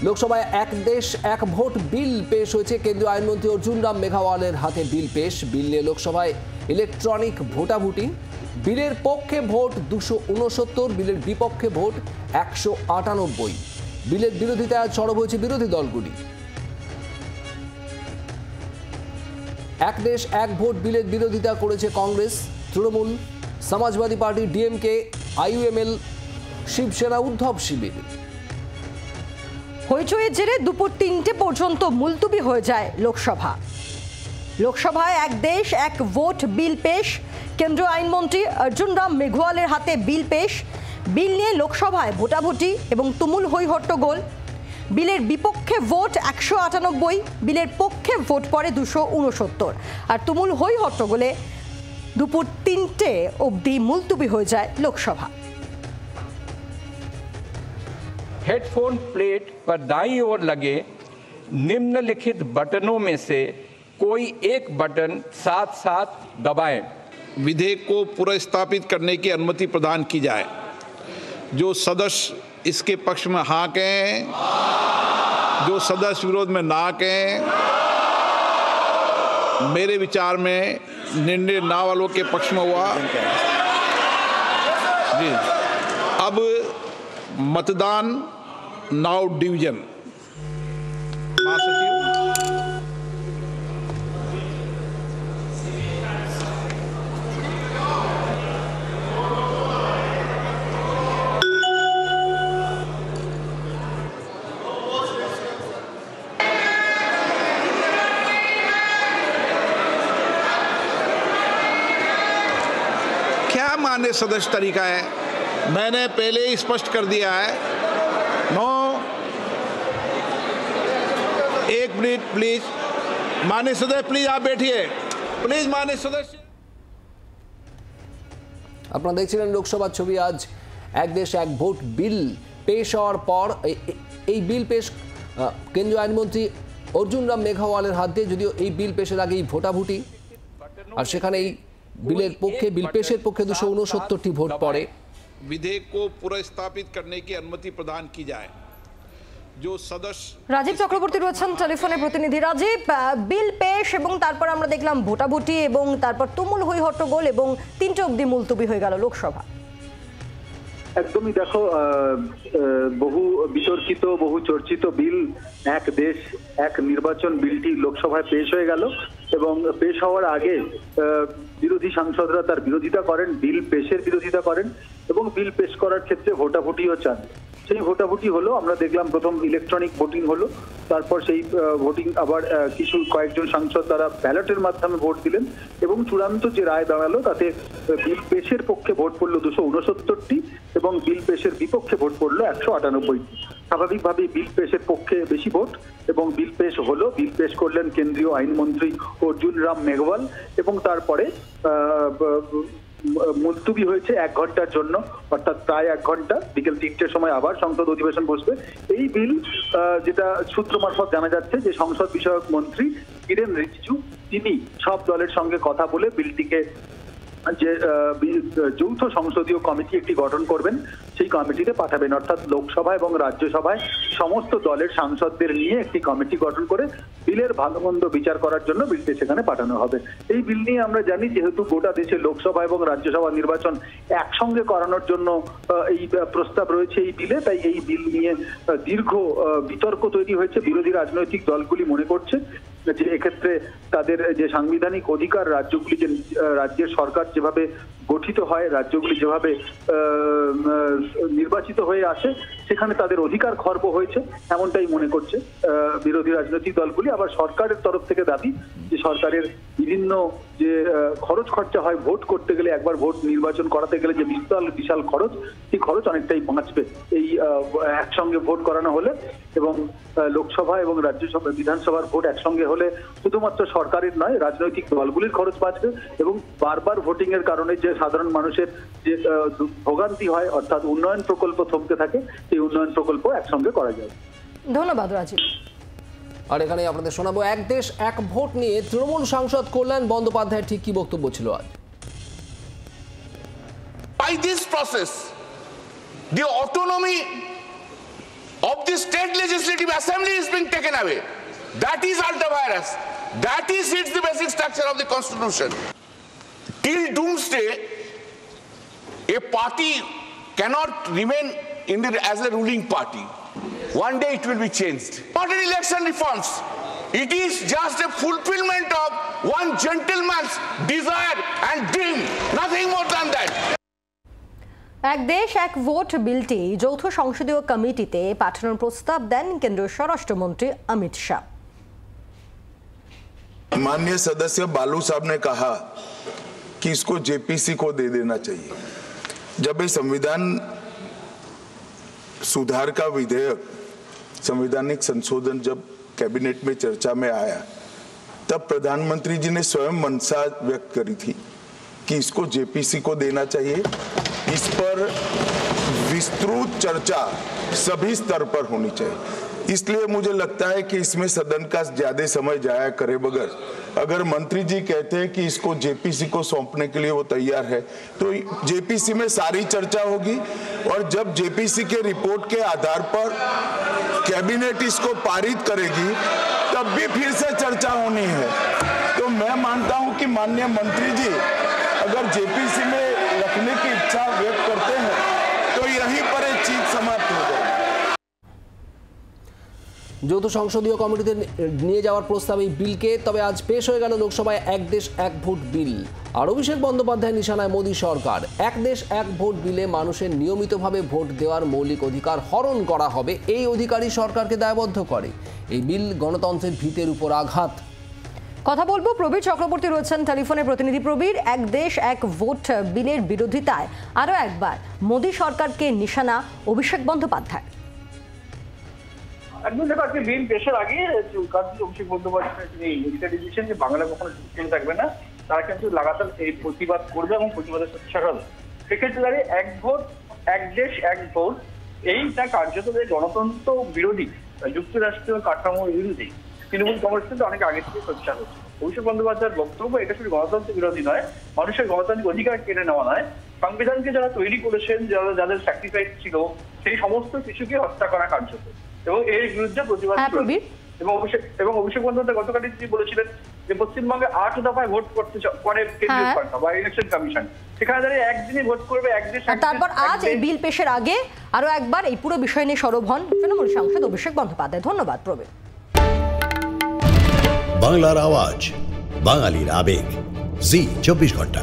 লোকসভায় এক দেশ এক ভোট বিল পেশ হয়েছে। কেন্দ্রীয় আইনমন্ত্রী অর্জুন রাম মেঘওয়ালের হাতে বিল পেশ। বিল নিয়ে লোকসভায় ইলেকট্রনিক ভোটাভুটি। বিলের পক্ষে ভোট 269, বিলের বিপক্ষে ভোট 198। বিলের বিরোধিতায় সরব হয়েছে বিরোধী দলগুলি। এক দেশ এক ভোট বিলের বিরোধিতা করেছে কংগ্রেস, তৃণমূল, সমাজবাদী পার্টি, ডিএমকে, আইইউএমএল, শিবসেনা, উদ্ধব শিবির। হইচইয়ের জেরে দুপুর 3টে পর্যন্ত মুলতুবি হয়ে যায় লোকসভা। লোকসভায় এক দেশ এক ভোট বিল পেশ। কেন্দ্রীয় আইনমন্ত্রী অর্জুন রাম মেঘওয়ালের হাতে বিল পেশ। বিল নিয়ে লোকসভায় ভোটাভুটি এবং তুমুল হই হট্টগোল। বিলের বিপক্ষে ভোট 198, বিলের পক্ষে ভোট পড়ে 269। আর তুমুল হই হট্টগোলে দুপুর 3টে অবধি মুলতুবি হয়ে যায় লোকসভা। हेडफोन प्लेट पर दाईं ओर लगे निम्नलिखित बटनों में से कोई एक बटन साथ साथ दबाएं। विधेयक को पुनर्स्थापित करने की अनुमति प्रदान की जाए। जो सदस्य इसके पक्ष में हाँ कहें, जो सदस्य विरोध में ना कहें। मेरे विचार में निर्णय ना वालों के पक्ष में हुआ। जी, अब मतदान नाउ डिवीजन। महासचिव, क्या मान्य सदस्य तरीका है? मैंने पहले ही स्पष्ट कर दिया है। नो, एक मिनट प्लीज। माननीय सदस्य प्लीज आप बैठिए। प्लीज माननीय सदस्य। আপনারা দেখছিলেন লোকসভার ছবি। আজ এক দেশ এক ভোট বিল পেশ হওয়ার পর এই বিল পেশ কেন্দ্রীয় আইনমন্ত্রী অর্জুন রাম মেঘওয়ালের হাত দিয়ে। যদিও এই বিল পেশের আগেই ভোটাভুটি, আর সেখানে এই বিলের পক্ষে বিল পেশের পক্ষে 269টি ভোট পড়ে। विधेयक को पुनर्स्थापित करने की अनुमति प्रदान की जाए। जो सदस्य রাজীব চক্রবর্তী রয়েছেন টেলিফোনে। প্রতিনিধি রাজীব, বিল পেশ এবং তারপর আমরা দেখলাম ভোটাভুটি এবং তারপর তুমুল হই হট্টগোল এবং 3টে অবধি মুলতুবি হয়ে গেল লোকসভা। একদমই দেখো, বহু বিতর্কিত বহু চর্চিত বিল এক দেশ এক নির্বাচন বিলটি লোকসভায় পেশ হয়ে গেল এবং পেশ হওয়ার আগে বিরোধী সাংসদরা তার বিরোধিতা করেন, বিল পেশের বিরোধিতা করেন এবং বিল পেশ করার ক্ষেত্রে ভোটাভুটিও চান। সেই ভোটাভুটি হলো, আমরা দেখলাম প্রথম ইলেকট্রনিক ভোটিং হলো, তারপর সেই ভোটিং আবার কয়েকজন সাংসদ তারা ব্যালটের মাধ্যমে ভোট দিলেন এবং চূড়ান্ত যে রায় দাঁড়ালো তাতে বিল পেশের পক্ষে ভোট পড়লো 269টি এবং বিল পেশের বিপক্ষে ভোট পড়লো 198টি। স্বাভাবিকভাবেই বিল পেশের পক্ষে বেশি ভোট এবং বিল পেশ হলো। বিল পেশ করলেন কেন্দ্রীয় আইনমন্ত্রী অর্জুন রাম মেঘওয়াল এবং তারপরে মুলতুবি হয়েছে 1 ঘন্টার জন্য, অর্থাৎ প্রায় 1 ঘন্টা। বিকেল 3টের সময় আবার সংসদ অধিবেশন বসবে। এই বিল, যেটা সূত্র মারফত জানা যাচ্ছে যে সংসদ বিষয়ক মন্ত্রী কিরেন রিজিজু তিনি সব দলের সঙ্গে কথা বলে বিলটিকে যে যৌথ সংসদীয় কমিটি একটি গঠন করবেন, সেই কমিটিতে পাঠাবেন। অর্থাৎ লোকসভা এবং রাজ্যসভায় সমস্ত দলের সাংসদদের নিয়ে একটি কমিটি গঠন করে বিলের ভালো মন্দ বিচার করার জন্য বিলটি সেখানে পাঠানো হবে। এই বিল নিয়ে আমরা জানি, যেহেতু গোটা দেশে লোকসভা এবং রাজ্যসভা নির্বাচন একসঙ্গে করানোর জন্য এই প্রস্তাব রয়েছে এই বিলে, তাই এই বিল নিয়ে দীর্ঘ বিতর্ক তৈরি হয়েছে। বিরোধী রাজনৈতিক দলগুলি মনে করছে যে এক্ষেত্রে তাদের যে সাংবিধানিক অধিকার, রাজ্যগুলি যে রাজ্যের সরকার যেভাবে গঠিত হয়, রাজ্যগুলি যেভাবে নির্বাচিত হয়ে আসে, সেখানে তাদের অধিকার খর্ব হয়েছে, এমনটাই মনে করছে বিরোধী রাজনৈতিক দলগুলি। আবার সরকারের তরফ থেকে দাবি যে সরকারের বিভিন্ন যে খরচ খরচা হয় ভোট করতে গেলে, একবার ভোট নির্বাচন করাতে গেলে যে বিশাল খরচ, সেই খরচ অনেকটাই বাঁচবে এই একসঙ্গে ভোট করানো হলে। এবং লোকসভা এবং রাজ্যসভা বিধানসভার ভোট একসঙ্গে হলে শুধুমাত্র সরকারের নয়, রাজনৈতিক দলগুলির খরচ বাঁচবে এবং বারবার ভোটিং এর কারণে যে সাধারণ মানুষের যে ভোগান্তি হয়, অর্থাৎ উন্নয়ন প্রকল্প থমকে থাকে, সেই উন্নয়ন প্রকল্প একসঙ্গে করা যায়। ধন্যবাদ রাজীব। আর এখানে আপনাদের শোনাবো এক দেশ এক ভোট নিয়ে তৃণমূল সাংসদ কল্যাণ বন্দ্যোপাধ্যায়ের ঠিক কি বক্তব্য ছিল আজ। By this process, the autonomy of the state legislative assembly is being taken away. That is ultra-virus. That is it's the basic structure of the constitution. Till doomsday, a party cannot remain as a ruling party. One day it will be changed. Not an election reforms. It is just a fulfillment of one gentleman's desire and dream. Nothing more than that. এক দেশ এক vote বিলটি যৌথ সংসদীয় কমিটিতে পাঠানোর প্রস্তাব দেন কেন্দ্রীয় স্বরাষ্ট্রমন্ত্রী অমিত শাহ। माननीय सदस्य बालू साहब ने कहा कि इसको जेपीसी को दे देना चाहिए। जब ये संविधान सुधार का विधेयक संवैधानिक संशोधन जब कैबिनेट में चर्चा में आया तब प्रधानमंत्री जी ने स्वयं मंशा व्यक्त करी थी कि इसको जेपीसी को देना चाहिए। इस पर विस्तृत चर्चा सभी स्तर पर होनी चाहिए। इसलिए मुझे लगता है कि इसमें सदन का ज्यादा समय जाया करे बगैर अगर मंत्री जी कहते हैं कि इसको जेपीसी को सौंपने के लिए वो तैयार है तो जेपीसी में सारी चर्चा होगी और जब जेपीसी के रिपोर्ट के आधार पर कैबिनेट इसको पारित करेगी तब भी फिर से चर्चा होनी है। तो मैं मानता हूं कि माननीय मंत्री जी अगर जेपीसी में रखने की इच्छा व्यक्त करते हैं तो यहीं पर एक चीज समाप्त हो जाएगी। যৌথ সংসদীয় কমিটিতে নিয়ে যাওয়ার প্রস্তাব এই বিলকে, তবে আজ পেশ হয়ে গেল লোকসভায় এক দেশ এক ভোট বিল। আর অভিষেক বন্দ্যোপাধ্যায় নিশানায় মোদী সরকার। এক দেশ এক ভোট বিলে মানুষের নিয়মিতভাবে ভোট দেওয়ার মৌলিক অধিকার হরণ করা হবে, এই অধিকারই সরকারকে দায়বদ্ধ করে। এই বিল গণতন্ত্রের ভিতের উপর আঘাত। কথা বলবো, প্রবীর চক্রবর্তী রয়েছেন টেলিফোনে। প্রতিনিধি প্রবীর, এক দেশ এক ভোট বিলের বিরোধিতায় আরও একবার মোদী সরকারকে নিশানা অভিষেক বন্দ্যোপাধ্যায়। একদম দেখো, আজকে বিল পেশের আগে অভিষেক বন্দ্যোপাধ্যায় তিনি এটা দিয়েছেন যে বাংলা কখনো চুপ থাকবে না, তারা কিন্তু লাগাতার এই প্রতিবাদ করবে এবং প্রতিবাদের সচ্ছল হবে। সেক্ষেত্রে দাঁড়িয়ে এক ভোট এক দেশ এক ভোট এইটা কার্যত গণতন্ত্র বিরোধী, যুক্তরাষ্ট্রীয় কাঠামোর বিরোধী তৃণমূল কংগ্রেস কিন্তু অনেক আগে থেকে সোচ্চার হচ্ছে। অভিষেক বন্দ্যোপাধ্যায়ের বক্তব্য এটা শুধু গণতন্ত্র বিরোধী নয়, মানুষের গণতান্ত্রিক অধিকার কেড়ে নেওয়া নয়, সংবিধানকে যারা তৈরি করেছেন, যাদের স্যাক্রিফাইস ছিল সেই সমস্ত কিছুকে হত্যা করা কার্যত, এবং এর বিরুদ্ধে প্রতিবাদ এবং অভিষেক বন্দ্যোপাধ্যায় গতকাল বলেছিলেন যে পশ্চিমবঙ্গে 8 দফায় ভোট করতে করে কেন্দ্রীয় সরকার বা ইলেকশন কমিশন, সেখানে দাঁড়িয়ে একদিনই ভোট করবে এক দেশ। তারপর আজ এই বিল পেশের আগে আরো একবার এই পুরো বিষয় নিয়ে সরব হন তৃণমূল সাংসদ অভিষেক বন্দ্যোপাধ্যায়। ধন্যবাদ প্রবীর। বাংলার আওয়াজ, বাঙালির আবেগ, জি 24 ঘন্টা।